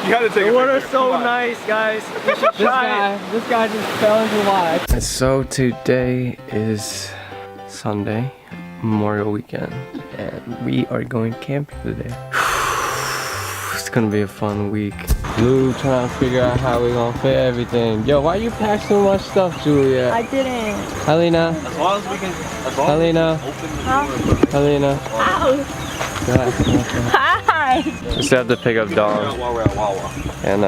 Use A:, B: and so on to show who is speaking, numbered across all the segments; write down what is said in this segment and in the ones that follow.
A: You gotta take
B: the
A: a
B: water's
A: picture.
B: so nice, guys. You should try it. This guy just fell into the water. And so today is Sunday, Memorial Weekend, and we are going camping today. It's gonna be a fun week. Blue trying to figure out how we gonna fit everything. Yo, why you pack so much stuff, Julia?
C: I didn't.
B: Helena.
A: As long as we can.
B: Helena. Helena.
C: Ow. Hi.
B: Just have to pick up Dawn.
A: While we're at Wawa.
B: And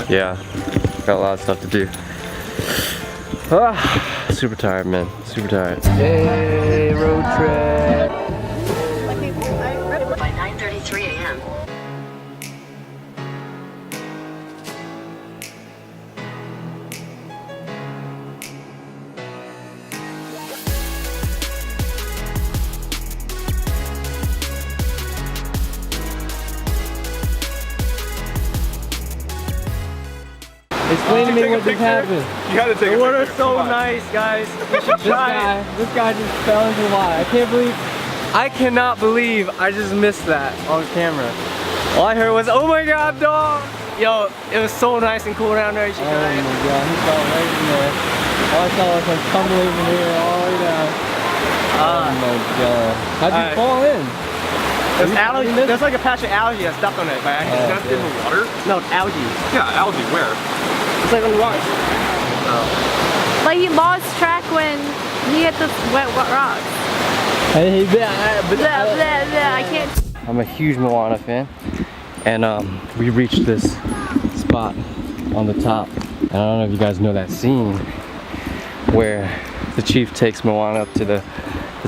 B: yeah, got a lot of stuff to do. Super tired, man. Super tired. Yay, road trip.
D: By 9:33 a.m.
B: Explain to me what just happened.
A: You gotta take a
B: The water's
A: picture.
B: so
A: Come on.
B: nice, guys. You should try it. This guy just fell into the water. I cannot believe I just missed that on camera. All I heard was, oh my god, dog! Yo, it was so nice and cool down there. You should try it. Oh my god, he fell right in there. All I saw was him tumbling from here all the way down. Oh my god. How'd you fall in? There's algae. There's like a patch of algae that stuck on it by accident.
A: Is that in the water?
B: No, it's algae.
A: Yeah, algae. Where?
B: It's like on the rocks.
C: Like he lost track when he hit the wet rocks.
B: Hey,
C: I can't.
B: I'm a huge Moana fan, and we reached this spot on the top. And I don't know if you guys know that scene where the chief takes Moana up to the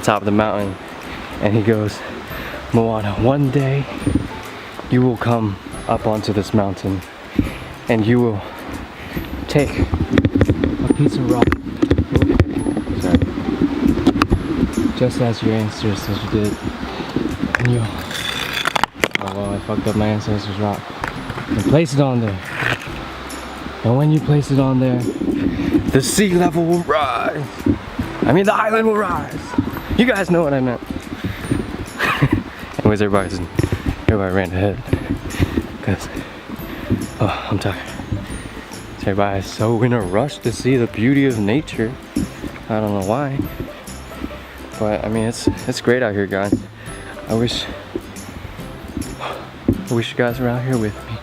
B: top of the mountain, and he goes, Moana, one day you will come up onto this mountain, and you will take a piece of rock. Sorry. Just as your ancestors did, and you'll, oh well, I fucked up my ancestors' rock, and place it on there. And when you place it on there, the sea level will rise. I mean, the island will rise. You guys know what I meant. Anyways, everybody ran ahead because I'm tired. Everybody's so in a rush to see the beauty of nature. I don't know why. But I mean, it's great out here, guys. I wish you guys were out here with me.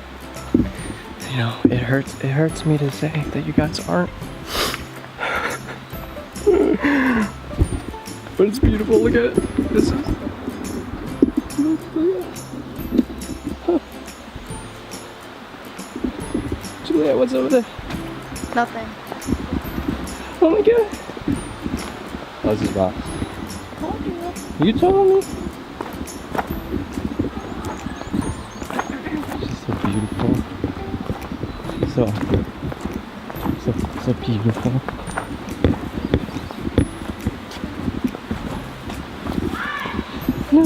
B: You know, it hurts me to say that you guys aren't. But it's beautiful. Look at it. This is. Julia, what's over there?
C: Nothing.
B: Oh my god. Oh, this is rock. You told me. She's so beautiful. She's so beautiful. No,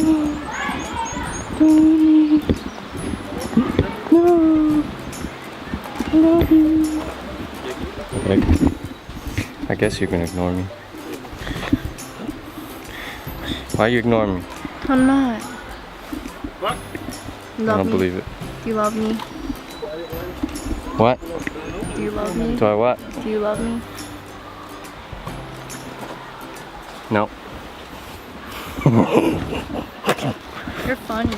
B: don't leave. No, I love you. I guess you can ignore me. Why you ignore me?
C: I'm not.
A: What?
B: I don't believe it.
C: Do you love me?
B: What?
C: Do you love me?
B: Do I what?
C: Do you love me?
B: No.
C: You're funny.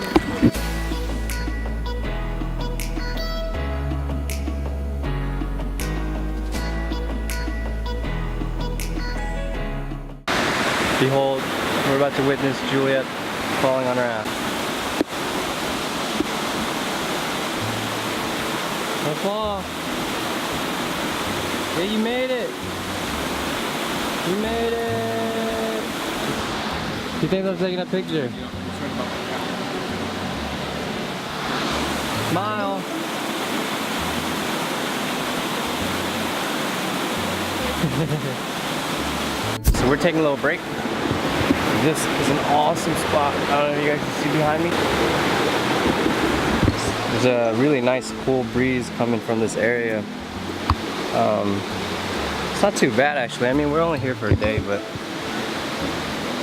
B: Behold, we're about to witness Juliet falling on her ass. Don't fall. Yeah, you made it. You made it. Do you think I'm taking a picture? Smile. So we're taking a little break. This is an awesome spot. I don't know if you guys can see behind me. There's a really nice cool breeze coming from this area. It's not too bad actually. I mean, we're only here for a day, but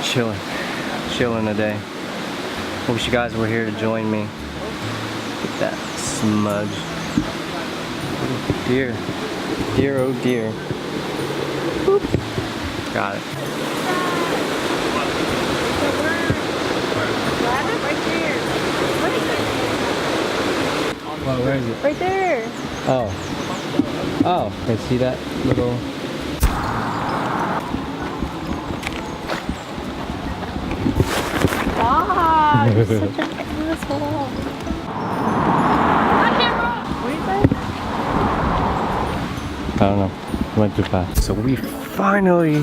B: chilling a day. Wish you guys were here to join me. Look at that smudge. Deer. Deer, oh deer. Boop. Got it. Oh, where is it?
C: Right there.
B: Oh. Oh, I see that little...
C: God, you're such an asshole. What is that?
B: I don't know. Went too fast. So we finally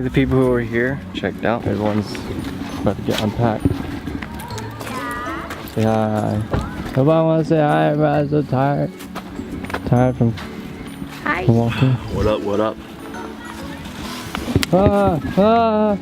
B: the people who were here checked out. Everyone's about to get unpacked. Say hi. Nobody want to say hi. Everybody's so tired. Tired from
C: Hi.
B: walking.
A: What up? What up?
B: Ah, ah.